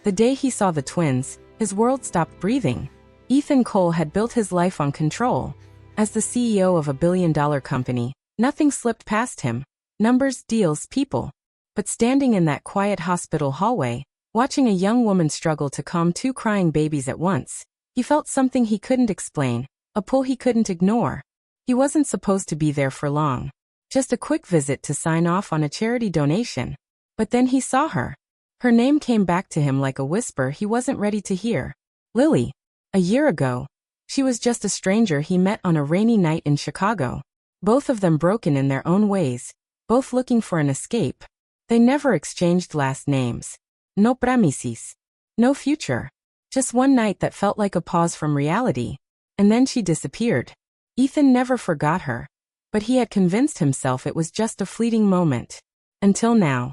The day he saw the twins, his world stopped breathing. Ethan Cole had built his life on control. As the CEO of a billion-dollar company, nothing slipped past him. Numbers, deals, people. But standing in that quiet hospital hallway, watching a young woman struggle to calm two crying babies at once, he felt something he couldn't explain, a pull he couldn't ignore. He wasn't supposed to be there for long. Just a quick visit to sign off on a charity donation. But then he saw her. Her name came back to him like a whisper he wasn't ready to hear. Lily. A year ago. She was just a stranger he met on a rainy night in Chicago. Both of them broken in their own ways, both looking for an escape. They never exchanged last names. No premises. No future. Just one night that felt like a pause from reality. And then she disappeared. Ethan never forgot her. But he had convinced himself it was just a fleeting moment. Until now.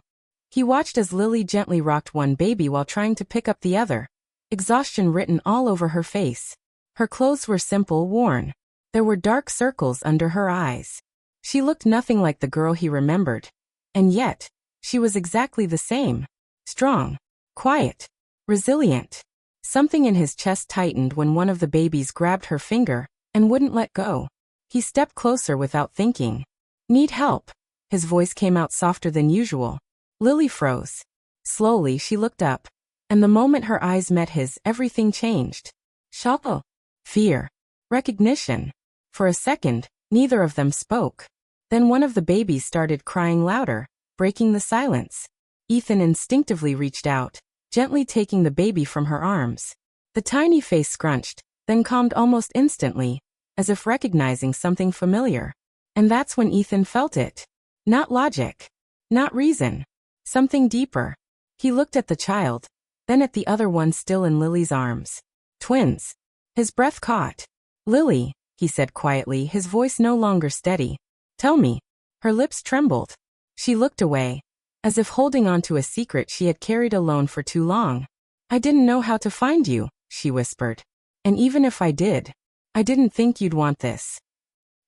He watched as Lily gently rocked one baby while trying to pick up the other. Exhaustion written all over her face. Her clothes were simple, worn. There were dark circles under her eyes. She looked nothing like the girl he remembered. And yet, she was exactly the same. Strong. Quiet. Resilient. Something in his chest tightened when one of the babies grabbed her finger and wouldn't let go. He stepped closer without thinking. Need help? His voice came out softer than usual. Lily froze. Slowly she looked up, and the moment her eyes met his, everything changed. Shock. Fear. Recognition. For a second, neither of them spoke. Then one of the babies started crying louder, breaking the silence. Ethan instinctively reached out, gently taking the baby from her arms. The tiny face scrunched, then calmed almost instantly, as if recognizing something familiar. And that's when Ethan felt it. Not logic. Not reason. Something deeper. He looked at the child, then at the other one still in Lily's arms. Twins. His breath caught. Lily, he said quietly, his voice no longer steady. Tell me. Her lips trembled. She looked away, as if holding on to a secret she had carried alone for too long. I didn't know how to find you, she whispered. And even if I did, I didn't think you'd want this.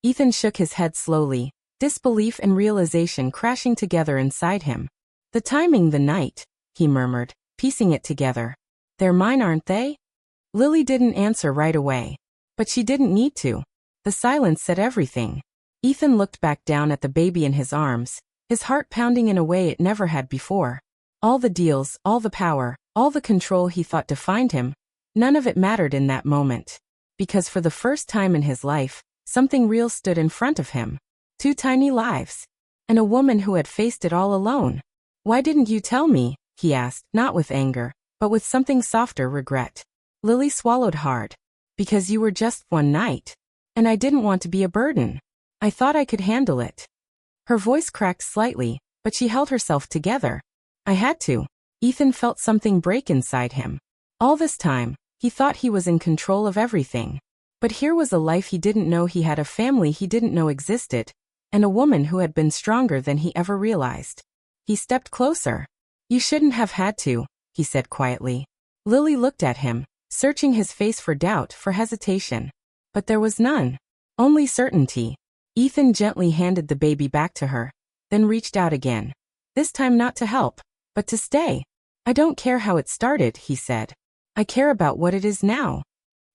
Ethan shook his head slowly, disbelief and realization crashing together inside him. The timing, the night, he murmured, piecing it together. They're mine, aren't they? Lily didn't answer right away. But she didn't need to. The silence said everything. Ethan looked back down at the baby in his arms, his heart pounding in a way it never had before. All the deals, all the power, all the control he thought defined him, none of it mattered in that moment. Because for the first time in his life, something real stood in front of him. Two tiny lives. And a woman who had faced it all alone. Why didn't you tell me? He asked, not with anger, but with something softer, regret. Lily swallowed hard. Because you were just one night. And I didn't want to be a burden. I thought I could handle it. Her voice cracked slightly, but she held herself together. I had to. Ethan felt something break inside him. All this time, he thought he was in control of everything. But here was a life he didn't know he had, a family he didn't know existed, and a woman who had been stronger than he ever realized. He stepped closer. You shouldn't have had to, he said quietly. Lily looked at him, searching his face for doubt, for hesitation. But there was none. Only certainty. Ethan gently handed the baby back to her, then reached out again. This time not to help, but to stay. I don't care how it started, he said. I care about what it is now.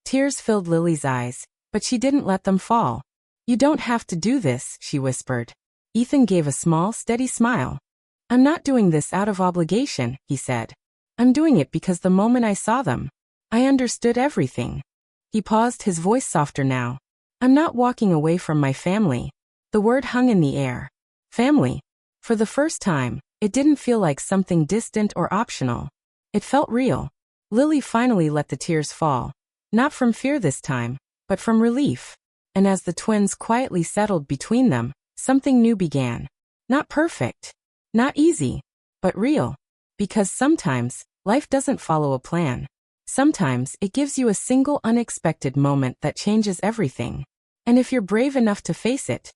Tears filled Lily's eyes, but she didn't let them fall. You don't have to do this, she whispered. Ethan gave a small, steady smile. I'm not doing this out of obligation, he said. I'm doing it because the moment I saw them, I understood everything. He paused, his voice softer now. I'm not walking away from my family. The word hung in the air. Family. For the first time, it didn't feel like something distant or optional. It felt real. Lily finally let the tears fall. Not from fear this time, but from relief. And as the twins quietly settled between them, something new began. Not perfect. Not easy. But real. Because sometimes, life doesn't follow a plan. Sometimes, it gives you a single unexpected moment that changes everything. And if you're brave enough to face it,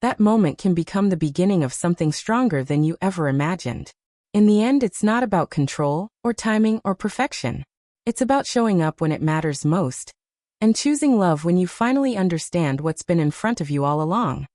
that moment can become the beginning of something stronger than you ever imagined. In the end, it's not about control, or timing, or perfection. It's about showing up when it matters most, and choosing love when you finally understand what's been in front of you all along.